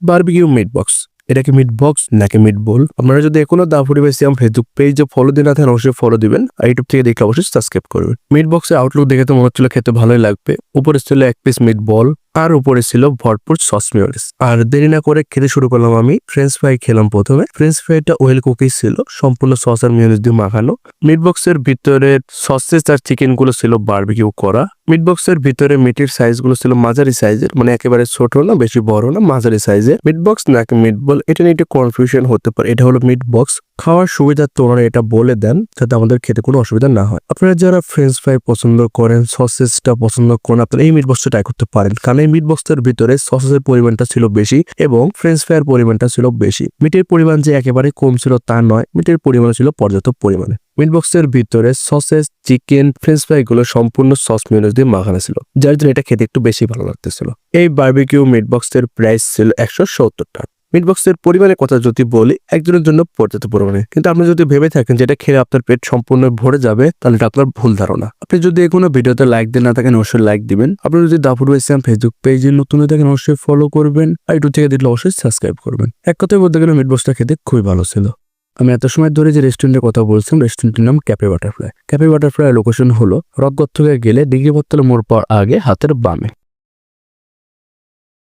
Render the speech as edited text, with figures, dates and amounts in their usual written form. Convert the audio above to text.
Barbecue meat box. এটা কি meat box নাকি মিট বোল? আপনারা যদি এখনো দাফুরি বাই সিয়াম ফেসবুক পেজে ফলো দিয়ে না থাকেন অবশ্যই ফলো দিবেন, আর ইউটিউব থেকে দেখলে অবশ্যই সাবস্ক্রাইব করবেন। মিট বক্সের আউটলুক দেখে তো মনে হচ্ছিল খেতে ভালোই লাগবে। উপরে ছিল এক পিস মিট বল, আর উপরে ছিল ভরপুর সস মিওনিজ। আর দেরি না করে খেতে শুরু করলাম আমি। ফ্রেঞ্চ ফ্রাই খেলাম প্রথমে। ফ্রেঞ্চ ফ্রাইটা ওয়েল কুকিং ছিল, সম্পূর্ণ সস আর মিওনিজ দিয়ে মাখানো। মিট বক্সের ভিতরে সসেজ আর চিকেন গুলো ছিল বারবিকিউ করা। মিট বক্সের ভিতরে মিটের সাইজ গুলো ছিল মাঝারি সাইজের, মানে একেবারে ছোট না বেশি বড় না, মাঝারি সাইজের। মিট বক্স নাকি মিট বল এটা নিয়ে একটু কনফিউশন হতে পারে। এটা হলো মিট বক্স। খাওয়ার সুবিধার তো ওনারা এটা বলে দেন যাতে আমাদের খেতে কোনো অসুবিধা না হয়। আপনারা যারা ফ্রেঞ্চ ফ্রাই পছন্দ করেন, সসেজটা পছন্দ করেন, আপনারা এই মিট বক্সটা ট্রাই করতে পারেন, কারণ এই মিট বক্সের ভিতরে সসেজের পরিমাণটা ছিল বেশি এবং ফ্রেঞ্চ ফ্রাইয়ের পরিমাণটা ছিল বেশি। মিটের পরিমাণ যে একেবারে কম ছিল তা নয়, মিটের পরিমাণ ছিল পর্যাপ্ত পরিমাণে। মিট বক্সের ভিতরে সসেজ, চিকেন, ফ্রেঞ্চ ফ্রাই গুলো সম্পূর্ণ সস মিওনিজ দিয়ে মাখানো ছিল, যার জন্য এটা খেতে একটু বেশি ভালো লাগতেছিল। এই বারবিকিউ মিট বক্সের প্রাইস ছিল 170 টাকা। মিট বক্সের পরিমাণের কথা যদি বলি, একজনের জন্য পর্যাপ্ত পরিমাণে, কিন্তু আপনি যদি ভেবে থাকেন যেটা খেলে আপনার পেট সম্পূর্ণ ভরে যাবে, তাহলে এটা আপনার ভুল ধারণা। আপনি যদি কোনো ভিডিওতে লাইক দিয়ে না থাকেন অবশ্যই লাইক দিবেন। আপনি যদি দাফুর বাই সিয়াম ফেসবুক পেজে নতুন হয়ে থাকেন অবশ্যই ফলো করবেন, আর ইউটিউব থেকে দেখলে অবশ্যই সাবস্ক্রাইব করবেন। এক কথায় বলতে গেলে মিট বক্সটা খেতে খুবই ভালো ছিল। আমি এত সময় ধরে যে রেস্টুরেন্টের কথা বলছিলাম, রেস্টুরেন্টের নাম cafe butterfly. Cafe butterfly location হলো রকগড় থেকে গেলে দিঘি বটতলা মোড় পাওয়ার আগে হাতের বামে।